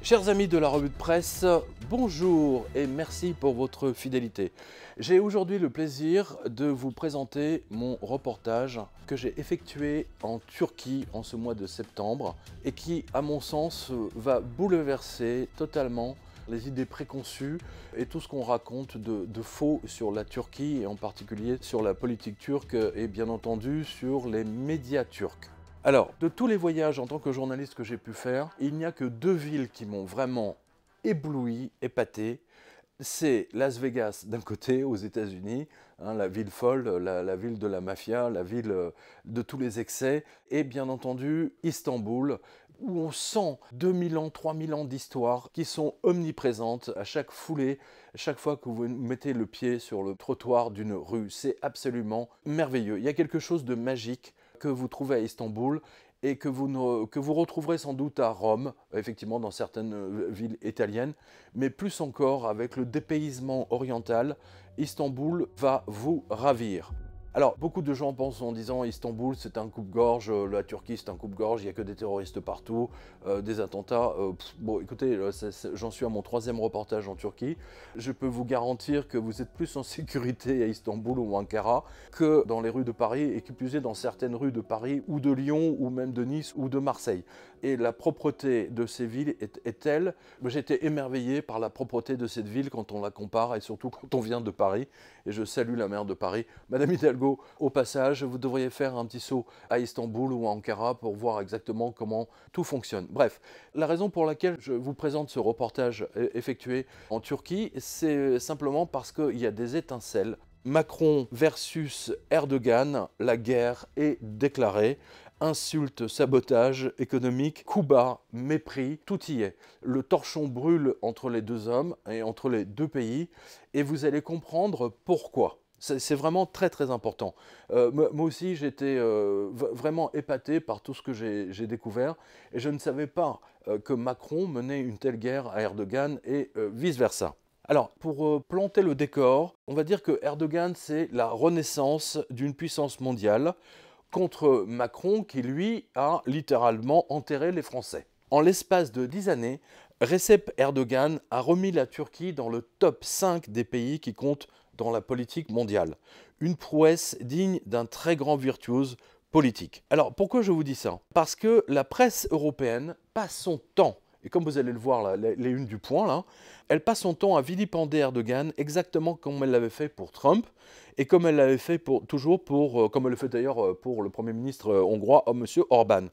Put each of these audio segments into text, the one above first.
Chers amis de la revue de presse, bonjour et merci pour votre fidélité. J'ai aujourd'hui le plaisir de vous présenter mon reportage que j'ai effectué en Turquie en ce mois de septembre et qui, à mon sens, va bouleverser totalement les idées préconçues et tout ce qu'on raconte de faux sur la Turquie et en particulier sur la politique turque et bien entendu sur les médias turcs. Alors, de tous les voyages en tant que journaliste que j'ai pu faire, il n'y a que deux villes qui m'ont vraiment ébloui, épaté. C'est Las Vegas d'un côté, aux États-Unis, la ville folle, la ville de la mafia, la ville de tous les excès, et bien entendu Istanbul, où on sent 2000 ans, 3000 ans d'histoire qui sont omniprésentes à chaque foulée, chaque fois que vous mettez le pied sur le trottoir d'une rue. C'est absolument merveilleux. Il y a quelque chose de magique que vous trouvez à Istanbul et que vous retrouverez sans doute à Rome, effectivement dans certaines villes italiennes, mais plus encore avec le dépaysement oriental, Istanbul va vous ravir. Alors, beaucoup de gens pensent en disant Istanbul c'est un coupe-gorge, la Turquie c'est un coupe-gorge, il n'y a que des terroristes partout, des attentats. Bon, écoutez, j'en suis à mon 3e reportage en Turquie. Je peux vous garantir que vous êtes plus en sécurité à Istanbul ou Ankara que dans les rues de Paris, et qui plus est dans certaines rues de Paris ou de Lyon ou même de Nice ou de Marseille. Et la propreté de ces villes est telle, j'étais émerveillé par la propreté de cette ville quand on la compare et surtout quand on vient de Paris. Et je salue la maire de Paris, Madame Hidalgo. Au passage, vous devriez faire un petit saut à Istanbul ou à Ankara pour voir exactement comment tout fonctionne. Bref, la raison pour laquelle je vous présente ce reportage effectué en Turquie, c'est simplement parce qu'il y a des étincelles. Macron versus Erdogan, la guerre est déclarée. Insultes, sabotage économique, coups bas, mépris, tout y est. Le torchon brûle entre les deux hommes et entre les deux pays, et vous allez comprendre pourquoi. C'est vraiment très très important. Moi aussi j'étais vraiment épaté par tout ce que j'ai découvert, et je ne savais pas que Macron menait une telle guerre à Erdogan et vice-versa. Alors, pour planter le décor, on va dire que Erdogan, c'est la renaissance d'une puissance mondiale contre Macron qui, lui, a littéralement enterré les Français. En l'espace de 10 années, Recep Erdogan a remis la Turquie dans le top 5 des pays qui comptent dans la politique mondiale. Une prouesse digne d'un très grand virtuose politique. Alors, pourquoi je vous dis ça? Parce que la presse européenne passe son temps, et comme vous allez le voir, là, les unes du point, là, elle passe son temps à vilipender Erdogan exactement comme elle l'avait fait pour Trump, et comme elle l'avait fait comme elle le fait d'ailleurs pour le Premier ministre hongrois, M. Orban.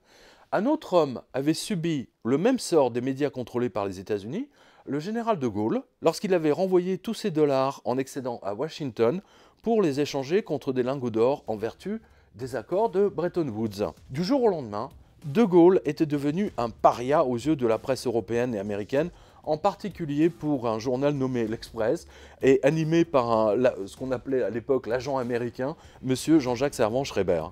Un autre homme avait subi le même sort des médias contrôlés par les États-Unis, le général de Gaulle, lorsqu'il avait renvoyé tous ses dollars en excédent à Washington pour les échanger contre des lingots d'or en vertu des accords de Bretton Woods. Du jour au lendemain, de Gaulle était devenu un paria aux yeux de la presse européenne et américaine, en particulier pour un journal nommé L'Express et animé par ce qu'on appelait à l'époque l'agent américain, M. Jean-Jacques Servan-Schreiber.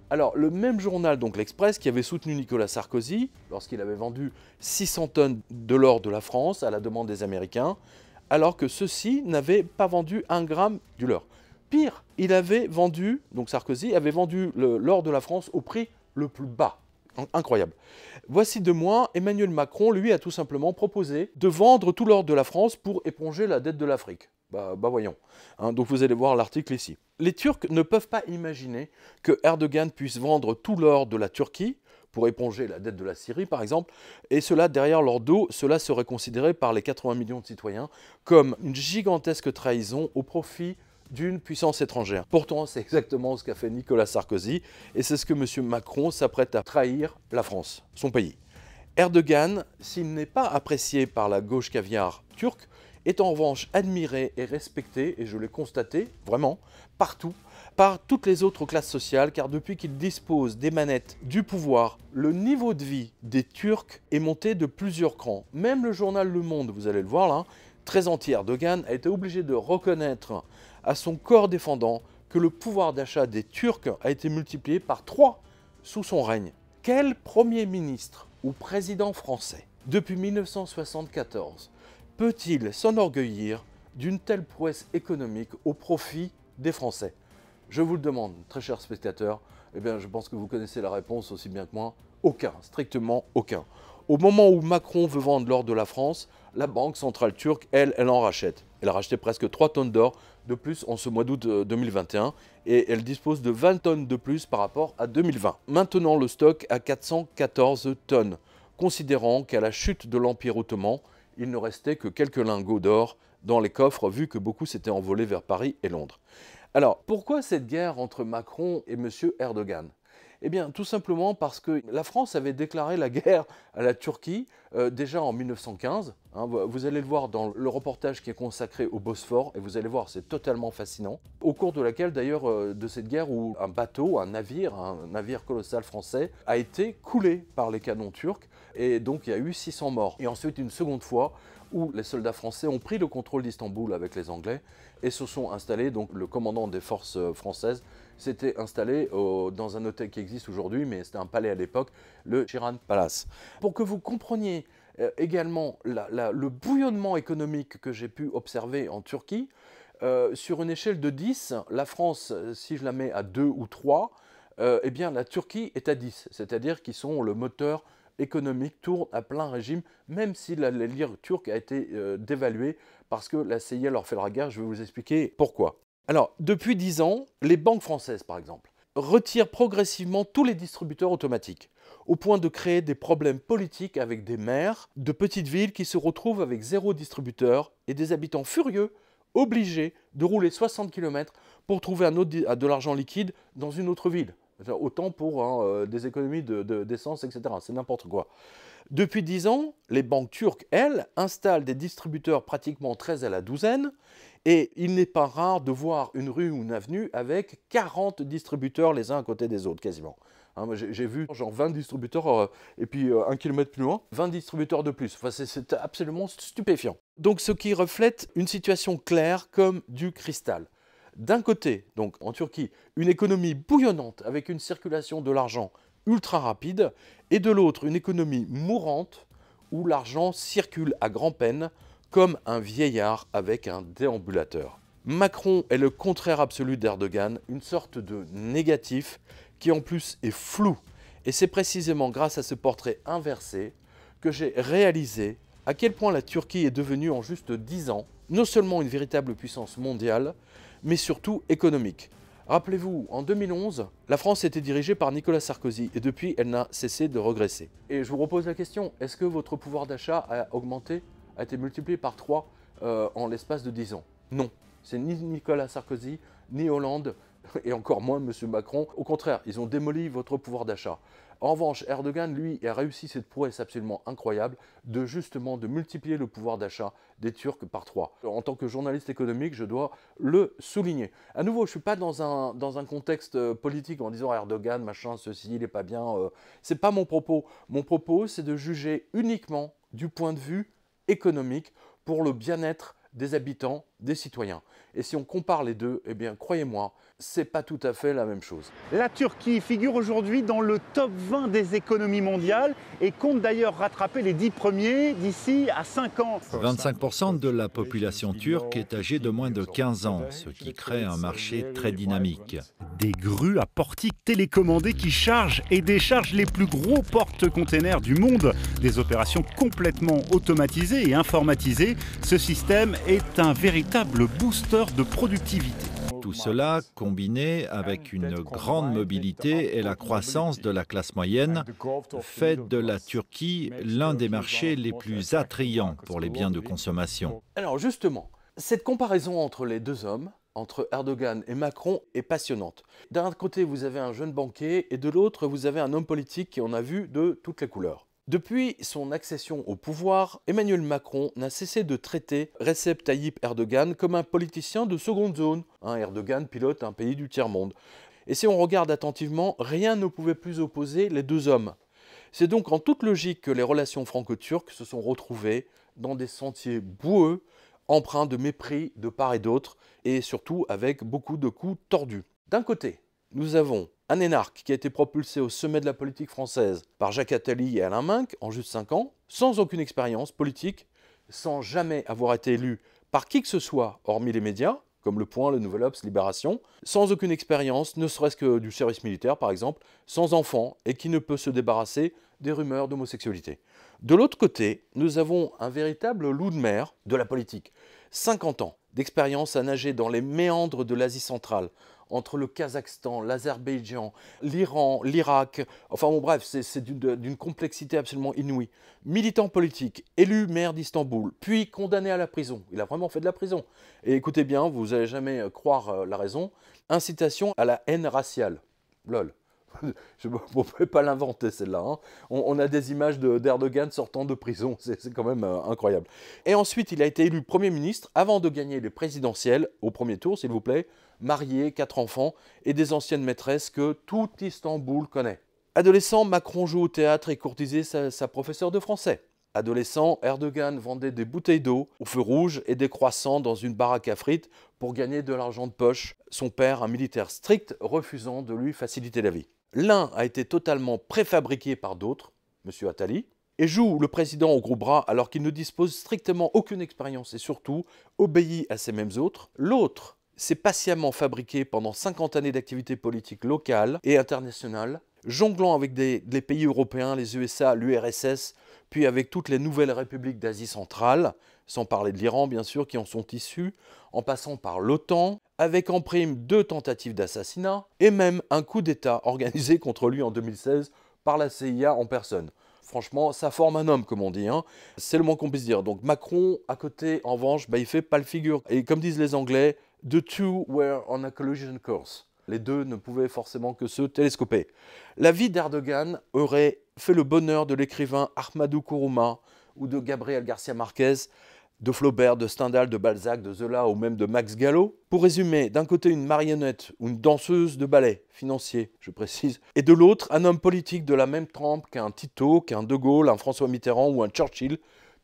Alors, le même journal, donc L'Express, qui avait soutenu Nicolas Sarkozy lorsqu'il avait vendu 600 tonnes de l'or de la France à la demande des Américains, alors que ceux-ci n'avaient pas vendu un gramme du leur. Pire, donc Sarkozy avait vendu l'or de la France au prix le plus bas. Incroyable. Voici 2 mois, Emmanuel Macron, lui, a tout simplement proposé de vendre tout l'or de la France pour éponger la dette de l'Afrique. Bah voyons. Donc vous allez voir l'article ici. Les Turcs ne peuvent pas imaginer que Erdogan puisse vendre tout l'or de la Turquie pour éponger la dette de la Syrie, par exemple, et cela derrière leur dos, cela serait considéré par les 80 millions de citoyens comme une gigantesque trahison au profit d'une puissance étrangère. Pourtant, c'est exactement ce qu'a fait Nicolas Sarkozy, et c'est ce que M. Macron s'apprête à trahir la France, son pays. Erdogan, s'il n'est pas apprécié par la gauche caviar turque, est en revanche admiré et respecté, et je l'ai constaté, vraiment, partout, par toutes les autres classes sociales, car depuis qu'il dispose des manettes du pouvoir, le niveau de vie des Turcs est monté de plusieurs crans. Même le journal Le Monde, vous allez le voir là, très anti-Erdogan, a été obligé de reconnaître à son corps défendant que le pouvoir d'achat des Turcs a été multiplié par 3 sous son règne. Quel Premier ministre ou président français, depuis 1974, peut-il s'enorgueillir d'une telle prouesse économique au profit des Français? Je vous le demande, très chers spectateurs, eh bien, je pense que vous connaissez la réponse aussi bien que moi. Aucun, strictement aucun. Au moment où Macron veut vendre l'or de la France, la Banque centrale turque, elle en rachète. Elle a racheté presque 3 tonnes d'or de plus en ce mois d'août 2021 et elle dispose de 20 tonnes de plus par rapport à 2020. Maintenant, le stock à 414 tonnes, considérant qu'à la chute de l'Empire ottoman, il ne restait que quelques lingots d'or dans les coffres, vu que beaucoup s'étaient envolés vers Paris et Londres. Alors, pourquoi cette guerre entre Macron et M. Erdogan ? Eh bien, tout simplement parce que la France avait déclaré la guerre à la Turquie déjà en 1915. Vous allez le voir dans le reportage qui est consacré au Bosphore, et vous allez voir, c'est totalement fascinant. Au cours de laquelle, d'ailleurs, de cette guerre où un bateau, un navire colossal français, a été coulé par les canons turcs, et donc il y a eu 600 morts. Et ensuite, une seconde fois, où les soldats français ont pris le contrôle d'Istanbul avec les Anglais et se sont installés, donc le commandant des forces françaises s'était installé dans un hôtel qui existe aujourd'hui, mais c'était un palais à l'époque, le Shiran Palace. Pour que vous compreniez également le bouillonnement économique que j'ai pu observer en Turquie, sur une échelle de 10, la France, si je la mets à 2 ou 3, eh bien la Turquie est à 10, c'est-à-dire qu'ils sont le moteur économique, tourne à plein régime, même si la lire turque a été dévaluée parce que la CIA leur fait la guerre. Je vais vous expliquer pourquoi. Alors, depuis 10 ans, les banques françaises, par exemple, retirent progressivement tous les distributeurs automatiques, au point de créer des problèmes politiques avec des maires de petites villes qui se retrouvent avec 0 distributeur et des habitants furieux, obligés de rouler 60 km pour trouver de l'argent liquide dans une autre ville. Autant pour des économies d'essence, etc. C'est n'importe quoi. Depuis 10 ans, les banques turques, elles, installent des distributeurs pratiquement 13 à la douzaine, et il n'est pas rare de voir une rue ou une avenue avec 40 distributeurs les uns à côté des autres, quasiment. J'ai vu genre 20 distributeurs, et puis 1 kilomètre plus loin, 20 distributeurs de plus. Enfin, c'est absolument stupéfiant. Donc, ce qui reflète une situation claire comme du cristal. D'un côté, donc en Turquie, une économie bouillonnante avec une circulation de l'argent ultra rapide, et de l'autre, une économie mourante où l'argent circule à grand-peine comme un vieillard avec un déambulateur. Macron est le contraire absolu d'Erdogan, une sorte de négatif qui en plus est flou. Et c'est précisément grâce à ce portrait inversé que j'ai réalisé à quel point la Turquie est devenue en juste 10 ans non seulement une véritable puissance mondiale, mais surtout économique. Rappelez-vous, en 2011, la France était dirigée par Nicolas Sarkozy et depuis, elle n'a cessé de regresser. Et je vous repose la question, est-ce que votre pouvoir d'achat a augmenté, a été multiplié par 3 en l'espace de 10 ans? Non, c'est ni Nicolas Sarkozy, ni Hollande, et encore moins M. Macron. Au contraire, ils ont démoli votre pouvoir d'achat. En revanche, Erdogan, lui, a réussi cette prouesse absolument incroyable de multiplier le pouvoir d'achat des Turcs par 3. En tant que journaliste économique, je dois le souligner. À nouveau, je ne suis pas dans un contexte politique en disant Erdogan, machin, ceci, il n'est pas bien. Ce n'est pas mon propos. Mon propos, c'est de juger uniquement du point de vue économique pour le bien-être des habitants, des citoyens. Et si on compare les deux, eh bien, croyez-moi, c'est pas tout à fait la même chose. La Turquie figure aujourd'hui dans le top 20 des économies mondiales et compte d'ailleurs rattraper les 10 premiers d'ici à 5 ans. 25% de la population turque est âgée de moins de 15 ans, ce qui crée un marché très dynamique. Des grues à portiques télécommandées qui chargent et déchargent les plus gros porte-containers du monde. Des opérations complètement automatisées et informatisées. Ce système est un véritable booster de productivité. Tout cela combiné avec une grande mobilité et la croissance de la classe moyenne fait de la Turquie l'un des marchés les plus attrayants pour les biens de consommation. Alors justement, cette comparaison entre les deux hommes, entre Erdogan et Macron, est passionnante. D'un côté, vous avez un jeune banquier et de l'autre, vous avez un homme politique qui en a vu de toutes les couleurs. Depuis son accession au pouvoir, Emmanuel Macron n'a cessé de traiter Recep Tayyip Erdogan comme un politicien de seconde zone. Erdogan pilote un pays du tiers-monde. Et si on regarde attentivement, rien ne pouvait plus opposer les deux hommes. C'est donc en toute logique que les relations franco-turques se sont retrouvées dans des sentiers boueux, empreints de mépris de part et d'autre, et surtout avec beaucoup de coups tordus. D'un côté, nous avons un énarque qui a été propulsé au sommet de la politique française par Jacques Attali et Alain Minc en juste 5 ans, sans aucune expérience politique, sans jamais avoir été élu par qui que ce soit, hormis les médias, comme Le Point, Le Nouvel Obs, Libération, sans aucune expérience, ne serait-ce que du service militaire par exemple, sans enfant et qui ne peut se débarrasser des rumeurs d'homosexualité. De l'autre côté, nous avons un véritable loup de mer de la politique. 50 ans d'expérience à nager dans les méandres de l'Asie centrale, entre le Kazakhstan, l'Azerbaïdjan, l'Iran, l'Irak, enfin bon bref, c'est d'une complexité absolument inouïe. Militant politique, élu maire d'Istanbul, puis condamné à la prison. Il a vraiment fait de la prison. Et écoutez bien, vous n'allez jamais croire la raison, incitation à la haine raciale. Lol. On ne pouvait pas l'inventer celle-là. Hein. On a des images d'Erdogan sortant de prison, c'est quand même incroyable. Et ensuite, il a été élu Premier ministre avant de gagner les présidentielles, au premier tour s'il vous plaît, marié, 4 enfants et des anciennes maîtresses que tout Istanbul connaît. Adolescent, Macron joue au théâtre et courtisait sa professeure de français. Adolescent, Erdogan vendait des bouteilles d'eau au feu rouge et des croissants dans une baraque à frites pour gagner de l'argent de poche, son père, un militaire strict, refusant de lui faciliter la vie. L'un a été totalement préfabriqué par d'autres, M. Attali, et joue le président au gros bras alors qu'il ne dispose strictement aucune expérience et surtout obéit à ces mêmes autres. L'autre s'est patiemment fabriqué pendant 50 années d'activité politique locale et internationale, jonglant avec les pays européens, les USA, l'URSS, puis avec toutes les nouvelles républiques d'Asie centrale, sans parler de l'Iran bien sûr, qui en sont issues, en passant par l'OTAN, avec en prime 2 tentatives d'assassinat, et même un coup d'État organisé contre lui en 2016 par la CIA en personne. Franchement, ça forme un homme, comme on dit, hein. C'est le moins qu'on puisse dire. Donc Macron, à côté, en revanche, il fait pas le figure. Et comme disent les Anglais, « the two were on a collision course ». Les deux ne pouvaient forcément que se télescoper. La vie d'Erdogan aurait fait le bonheur de l'écrivain Ahmadou Kourouma ou de Gabriel Garcia Marquez, de Flaubert, de Stendhal, de Balzac, de Zola ou même de Max Gallo. Pour résumer, d'un côté une marionnette ou une danseuse de ballet, financier je précise, et de l'autre un homme politique de la même trempe qu'un Tito, qu'un De Gaulle, un François Mitterrand ou un Churchill,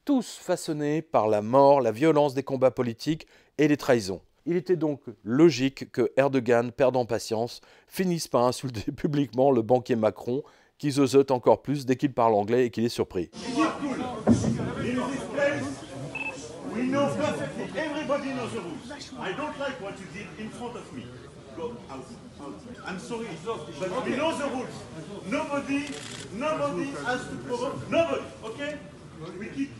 tous façonnés par la mort, la violence des combats politiques et les trahisons. Il était donc logique que Erdogan, perdant patience, finisse par insulter publiquement le banquier Macron, qui zozote encore plus dès qu'il parle anglais et qu'il est surpris. We know perfectly. Everybody knows the rules. I don't like what you did in front of me. Go out. I'm sorry, but we know the rules. Nobody has to provoke. Nobody. Okay? We keep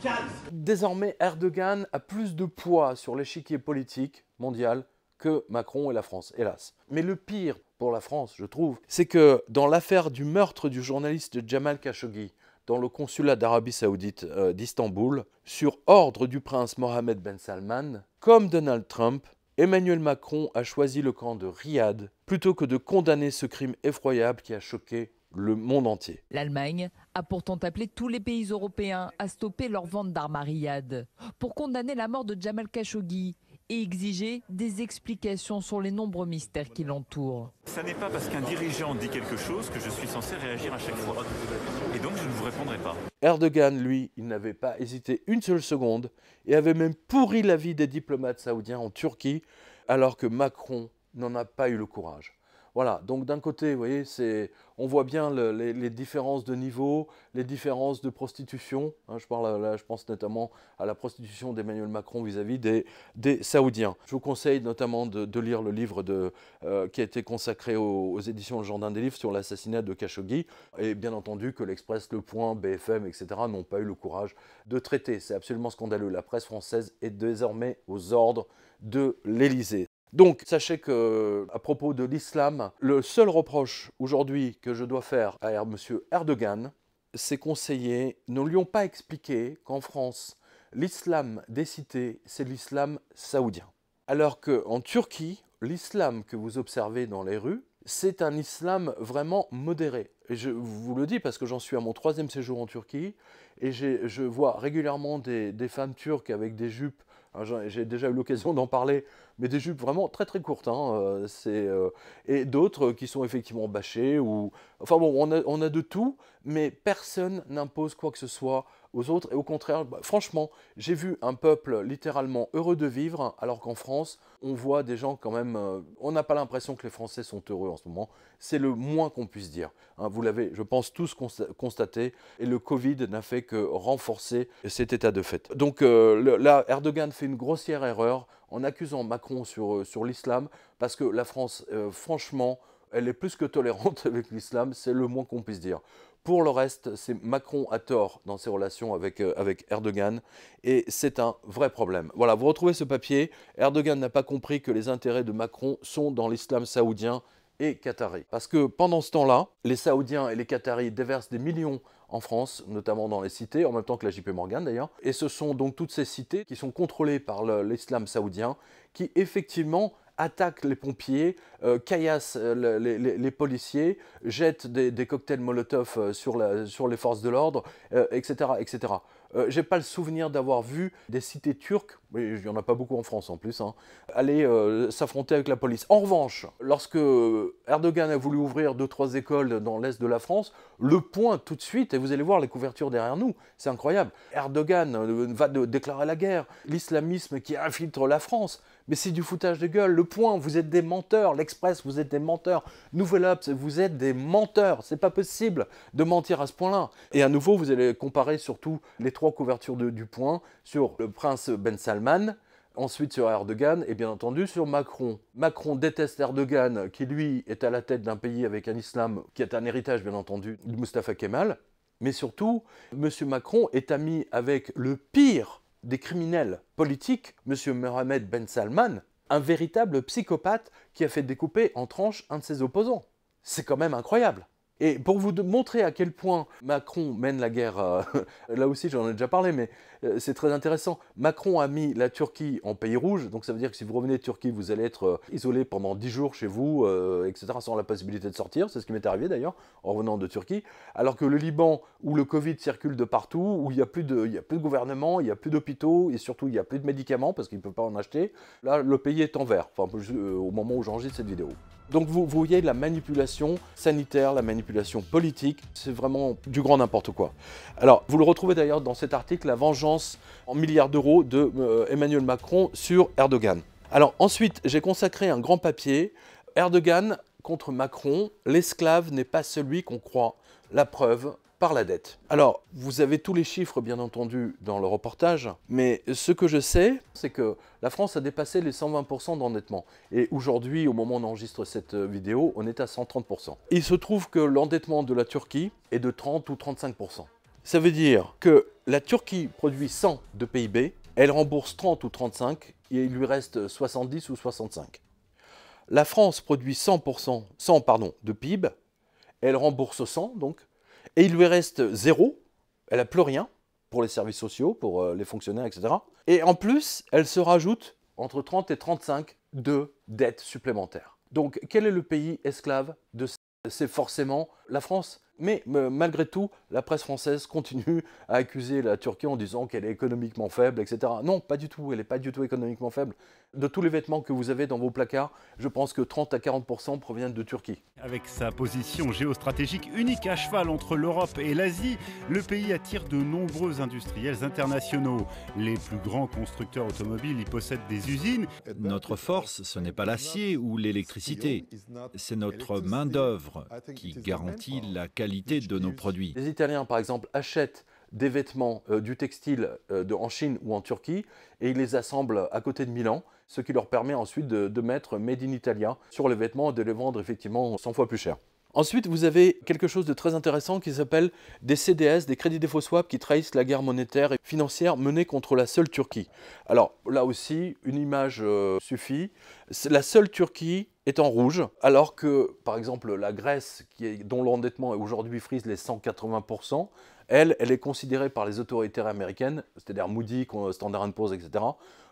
calm. Désormais, Erdogan a plus de poids sur l'échiquier politique mondial que Macron et la France, hélas. Mais le pire pour la France, je trouve, c'est que dans l'affaire du meurtre du journaliste Jamal Khashoggi, dans le consulat d'Arabie Saoudite d'Istanbul, sur ordre du prince Mohammed Ben Salman, comme Donald Trump, Emmanuel Macron a choisi le camp de Riyad plutôt que de condamner ce crime effroyable qui a choqué le monde entier. L'Allemagne a pourtant appelé tous les pays européens à stopper leur vente d'armes à Riyad pour condamner la mort de Jamal Khashoggi et exiger des explications sur les nombreux mystères qui l'entourent. Ça n'est pas parce qu'un dirigeant dit quelque chose que je suis censé réagir à chaque fois. Et donc je ne vous répondrai pas. Erdogan, lui, il n'avait pas hésité une seule seconde et avait même pourri la vie des diplomates saoudiens en Turquie, alors que Macron n'en a pas eu le courage. Voilà, donc d'un côté, vous voyez, on voit bien les différences de niveau, les différences de prostitution. Hein, je pense notamment à la prostitution d'Emmanuel Macron vis-à-vis des Saoudiens. Je vous conseille notamment de lire le livre qui a été consacré aux éditions Le Jardin des Livres sur l'assassinat de Khashoggi. Et bien entendu que l'Express, Le Point, BFM, etc. n'ont pas eu le courage de traiter. C'est absolument scandaleux. La presse française est désormais aux ordres de l'Élysée. Donc, sachez que, à propos de l'islam, le seul reproche aujourd'hui que je dois faire à M. Erdogan, ses conseillers ne lui ont pas expliqué qu'en France, l'islam des cités, c'est l'islam saoudien. Alors qu'en Turquie, l'islam que vous observez dans les rues, c'est un islam vraiment modéré. Et je vous le dis parce que j'en suis à mon 3e séjour en Turquie et je vois régulièrement des femmes turques avec des jupes. J'ai déjà eu l'occasion d'en parler, mais des jupes vraiment très très courtes. Hein, et d'autres qui sont effectivement bâchées. Enfin bon, on a de tout, mais personne n'impose quoi que ce soit aux autres. Et au contraire, franchement, j'ai vu un peuple littéralement heureux de vivre, alors qu'en France, on voit des gens quand même... on n'a pas l'impression que les Français sont heureux en ce moment. C'est le moins qu'on puisse dire. Hein, vous l'avez, je pense, tous constaté. Et le Covid n'a fait que renforcer cet état de fait. Donc là, Erdogan fait une grossière erreur en accusant Macron sur l'islam, parce que la France, franchement, elle est plus que tolérante avec l'islam, c'est le moins qu'on puisse dire. Pour le reste, c'est Macron a tort dans ses relations avec Erdogan, et c'est un vrai problème. Voilà, vous retrouvez ce papier. Erdogan n'a pas compris que les intérêts de Macron sont dans l'islam saoudien et qatari. Parce que pendant ce temps-là, les Saoudiens et les Qataris déversent des millions en France, notamment dans les cités, en même temps que la JP Morgan d'ailleurs. Et ce sont donc toutes ces cités qui sont contrôlées par l'islam saoudien, qui effectivement attaquent les pompiers, caillassent les policiers, jettent des cocktails Molotov sur les forces de l'ordre, etc. etc. J'ai pas le souvenir d'avoir vu des cités turques, mais il n'y en a pas beaucoup en France en plus, hein, aller s'affronter avec la police. En revanche, lorsque Erdogan a voulu ouvrir 2-3 écoles dans l'est de la France, le point tout de suite, et vous allez voir les couvertures derrière nous, c'est incroyable. Erdogan va déclarer la guerre, l'islamisme qui infiltre la France, mais c'est du foutage de gueule. Le point, vous êtes des menteurs, l'Express, vous êtes des menteurs, Nouvel Obs, vous êtes des menteurs, c'est pas possible de mentir à ce point-là. Et à nouveau, vous allez comparer surtout les 3 couvertures du point sur le prince Ben Salman, ensuite sur Erdogan et bien entendu sur Macron. Macron déteste Erdogan qui lui est à la tête d'un pays avec un islam qui est un héritage bien entendu de Mustafa Kemal. Mais surtout, M. Macron est ami avec le pire des criminels politiques, M. Mohamed Ben Salman, un véritable psychopathe qui a fait découper en tranches un de ses opposants. C'est quand même incroyable. Et pour vous montrer à quel point Macron mène la guerre, là aussi j'en ai déjà parlé, mais c'est très intéressant. Macron a mis la Turquie en pays rouge, donc ça veut dire que si vous revenez de Turquie, vous allez être isolé pendant 10 jours chez vous, etc., sans la possibilité de sortir. C'est ce qui m'est arrivé d'ailleurs, en revenant de Turquie. Alors que le Liban, où le Covid circule de partout, où il n'y a plus de gouvernement, il n'y a plus d'hôpitaux, et surtout il n'y a plus de médicaments, parce qu'il ne peut pas en acheter, là le pays est en vert, enfin, au moment où j'enregistre cette vidéo. Donc vous voyez la manipulation sanitaire, la manipulation politique, c'est vraiment du grand n'importe quoi. Alors vous le retrouvez d'ailleurs dans cet article, la vengeance en milliards d'euros de Emmanuel Macron sur Erdogan. Alors ensuite, j'ai consacré un grand papier, Erdogan contre Macron, l'esclave n'est pas celui qu'on croit, la preuve par la dette. Alors, vous avez tous les chiffres, bien entendu, dans le reportage, mais ce que je sais, c'est que la France a dépassé les 120% d'endettement. Et aujourd'hui, au moment où on enregistre cette vidéo, on est à 130%. Il se trouve que l'endettement de la Turquie est de 30 ou 35%. Ça veut dire que la Turquie produit 100 de PIB, elle rembourse 30 ou 35, et il lui reste 70 ou 65. La France produit 100 de PIB, elle rembourse 100, donc, et il lui reste 0, elle n'a plus rien pour les services sociaux, pour les fonctionnaires, etc. Et en plus, elle se rajoute entre 30 et 35 de dettes supplémentaires. Donc, quel est le pays esclave de ça? C'est forcément la France. Mais malgré tout, la presse française continue à accuser la Turquie en disant qu'elle est économiquement faible, etc. Non, pas du tout, elle n'est pas du tout économiquement faible. De tous les vêtements que vous avez dans vos placards, je pense que 30 à 40% proviennent de Turquie. Avec sa position géostratégique unique à cheval entre l'Europe et l'Asie, le pays attire de nombreux industriels internationaux. Les plus grands constructeurs automobiles y possèdent des usines. Notre force, ce n'est pas l'acier ou l'électricité, c'est notre main-d'œuvre qui garantit la qualité de nos produits. Les Italiens, par exemple, achètent des vêtements, du textile en Chine ou en Turquie, et ils les assemblent à côté de Milan, ce qui leur permet ensuite de mettre Made in Italia sur les vêtements et de les vendre effectivement 100 fois plus cher. Ensuite, vous avez quelque chose de très intéressant qui s'appelle des CDS, des crédits défaut swap, qui trahissent la guerre monétaire et financière menée contre la seule Turquie. Alors là aussi, une image suffit. La seule Turquie est en rouge, alors que, par exemple, la Grèce, dont l'endettement aujourd'hui frise les 180%, elle est considérée par les autorités américaines, c'est-à-dire Moody's, Standard & Poor's, etc.,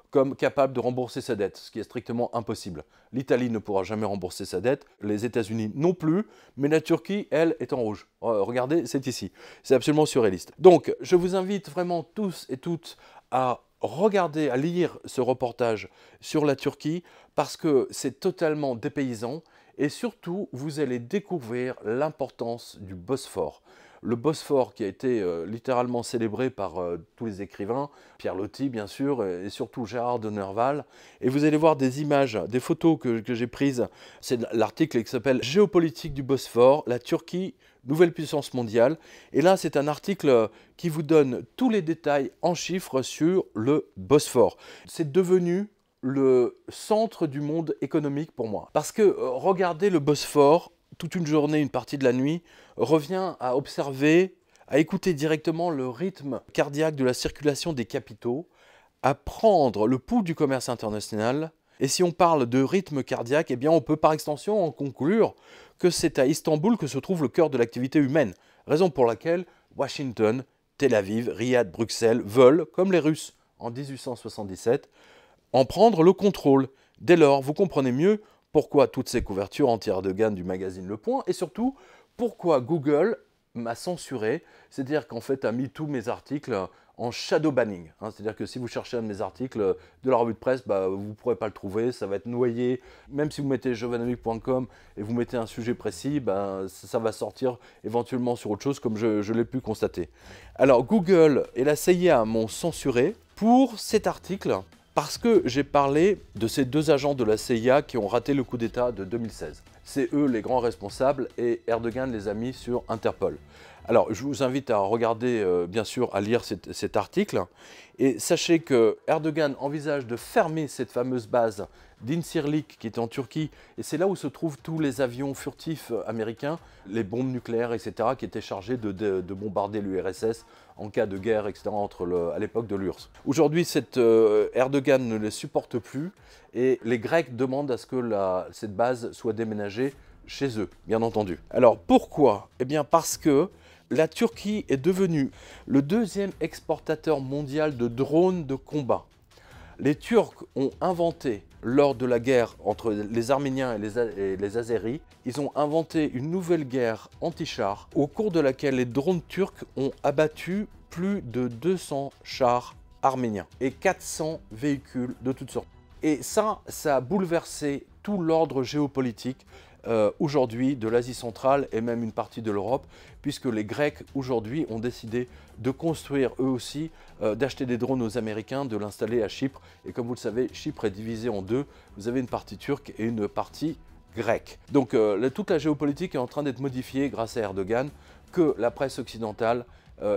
comme capable de rembourser sa dette, ce qui est strictement impossible. L'Italie ne pourra jamais rembourser sa dette, les États-Unis non plus, mais la Turquie, elle, est en rouge. Regardez, c'est ici. C'est absolument surréaliste. Donc, je vous invite vraiment tous et toutes à regarder, à lire ce reportage sur la Turquie, parce que c'est totalement dépaysant, et surtout, vous allez découvrir l'importance du Bosphore. le Bosphore qui a été littéralement célébré par tous les écrivains, Pierre Loti bien sûr, et surtout Gérard de Nerval. Et vous allez voir des images, des photos que j'ai prises. C'est l'article qui s'appelle « Géopolitique du Bosphore, la Turquie, nouvelle puissance mondiale ». Et là, c'est un article qui vous donne tous les détails en chiffres sur le Bosphore. C'est devenu le centre du monde économique pour moi. Parce que regarder le Bosphore, toute une journée, une partie de la nuit, revient à observer, à écouter directement le rythme cardiaque de la circulation des capitaux, à prendre le pouls du commerce international. Et si on parle de rythme cardiaque, eh bien on peut par extension en conclure que c'est à Istanbul que se trouve le cœur de l'activité humaine. Raison pour laquelle Washington, Tel Aviv, Riyad, Bruxelles veulent, comme les Russes en 1877, en prendre le contrôle. Dès lors, vous comprenez mieux pourquoi toutes ces couvertures anti-Erdogan du magazine Le Point et surtout pourquoi Google m'a censuré, c'est-à-dire qu'en fait a mis tous mes articles en shadow banning. C'est-à-dire que si vous cherchez un de mes articles de la revue de presse, vous ne pourrez pas le trouver, ça va être noyé. Même si vous mettez jovanovic.com et vous mettez un sujet précis, ça va sortir éventuellement sur autre chose comme je l'ai pu constater. Alors Google et la CIA m'ont censuré pour cet article parce que j'ai parlé de ces deux agents de la CIA qui ont raté le coup d'État de 2016. C'est eux les grands responsables et Erdogan les a mis sur Interpol. Alors, je vous invite à regarder, bien sûr, à lire cet article. Et sachez que Erdogan envisage de fermer cette fameuse base d'Incirlik qui est en Turquie. Et c'est là où se trouvent tous les avions furtifs américains, les bombes nucléaires, etc., qui étaient chargés de bombarder l'URSS en cas de guerre, etc., à l'époque de l'URSS. Aujourd'hui, Erdogan ne les supporte plus et les Grecs demandent à ce que cette base soit déménagée chez eux, bien entendu. Alors, pourquoi? Eh bien, parce que la Turquie est devenue le deuxième exportateur mondial de drones de combat. Les Turcs ont inventé, lors de la guerre entre les Arméniens et les Azéris, ils ont inventé une nouvelle guerre anti-chars, au cours de laquelle les drones turcs ont abattu plus de 200 chars arméniens et 400 véhicules de toutes sortes. Et ça a bouleversé tout l'ordre géopolitique aujourd'hui de l'Asie centrale et même une partie de l'Europe, puisque les Grecs aujourd'hui ont décidé de construire eux aussi, d'acheter des drones aux Américains, de l'installer à Chypre. Et comme vous le savez, Chypre est divisé en deux. Vous avez une partie turque et une partie grecque. Donc toute la géopolitique est en train d'être modifiée grâce à Erdogan, que la presse occidentale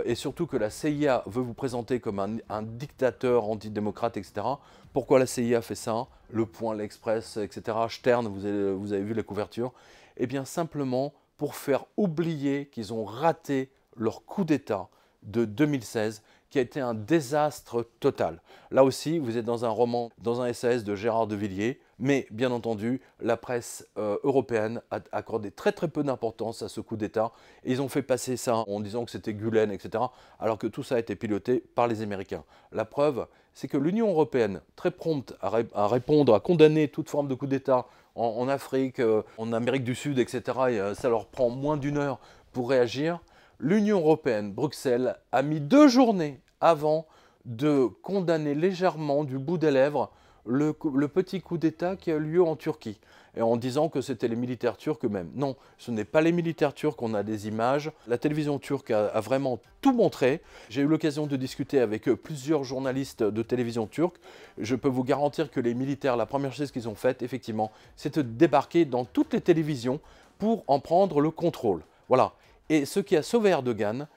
et surtout que la CIA veut vous présenter comme un dictateur antidémocrate, etc. Pourquoi la CIA fait ça? Le Point, l'Express, etc. Stern, vous avez vu la couverture. Eh bien simplement pour faire oublier qu'ils ont raté leur coup d'État de 2016, qui a été un désastre total. Là aussi, vous êtes dans un roman, dans un SAS de Gérard de Villiers, mais bien entendu, la presse européenne a accordé très peu d'importance à ce coup d'État. Et ils ont fait passer ça en disant que c'était Gülen, etc., alors que tout ça a été piloté par les Américains. La preuve, c'est que l'Union européenne, très prompte à répondre, à condamner toute forme de coup d'État en Afrique, en Amérique du Sud, etc., et ça leur prend moins d'une heure pour réagir, l'Union européenne, Bruxelles, a mis 2 journées avant de condamner légèrement du bout des lèvres le petit coup d'État qui a eu lieu en Turquie, et en disant que c'était les militaires turcs eux-mêmes. Non, ce n'est pas les militaires turcs, on a des images. La télévision turque a vraiment tout montré. J'ai eu l'occasion de discuter avec plusieurs journalistes de télévision turque. Je peux vous garantir que les militaires, la première chose qu'ils ont faite, effectivement, c'est de débarquer dans toutes les télévisions pour en prendre le contrôle. Voilà. Et ce qui a sauvé Erdogan,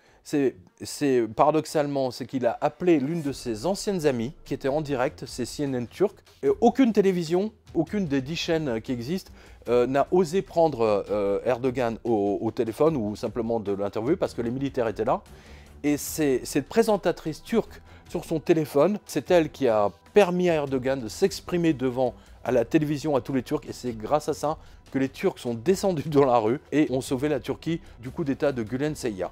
paradoxalement, c'est qu'il a appelé l'une de ses anciennes amies, qui était en direct, c'est CNN turc. Et aucune télévision, aucune des 10 chaînes qui existent, n'a osé prendre Erdogan au téléphone ou simplement de l'interviewer parce que les militaires étaient là. Et cette présentatrice turque sur son téléphone, c'est elle qui a permis à Erdogan de s'exprimer devant à la télévision à tous les Turcs. Et c'est grâce à ça que les Turcs sont descendus dans la rue et ont sauvé la Turquie du coup d'État de Gülen Seyyah.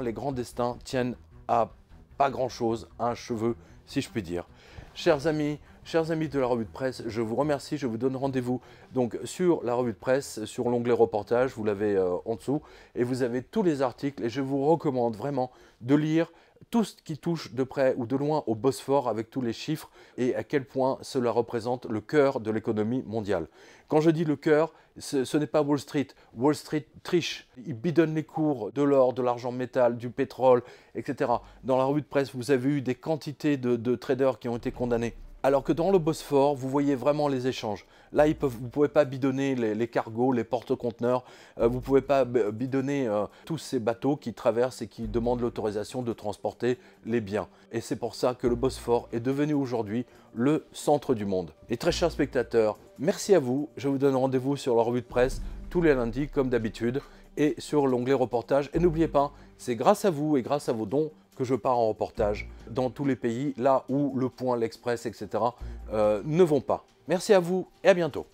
Les grands destins tiennent à pas grand-chose, à un cheveu, si je puis dire. Chers amis, Chers amis de la revue de presse, je vous remercie, je vous donne rendez-vous donc sur la revue de presse, sur l'onglet reportage, vous l'avez en dessous, et vous avez tous les articles, et je vous recommande vraiment de lire tout ce qui touche de près ou de loin au Bosphore avec tous les chiffres et à quel point cela représente le cœur de l'économie mondiale. Quand je dis le cœur, ce n'est pas Wall Street. Wall Street triche. Il bidonne les cours de l'or, de l'argent métal, du pétrole, etc. Dans la revue de presse, vous avez eu des quantités de traders qui ont été condamnés. Alors que dans le Bosphore, vous voyez vraiment les échanges. Là, vous ne pouvez pas bidonner les cargos, les porte-conteneurs, vous ne pouvez pas bidonner tous ces bateaux qui traversent et qui demandent l'autorisation de transporter les biens. Et c'est pour ça que le Bosphore est devenu aujourd'hui le centre du monde. Et très chers spectateurs, merci à vous. Je vous donne rendez-vous sur la revue de presse tous les lundis comme d'habitude et sur l'onglet reportage. Et n'oubliez pas, c'est grâce à vous et grâce à vos dons que je pars en reportage dans tous les pays, là où Le Point, l'Express, etc. ne vont pas. Merci à vous et à bientôt.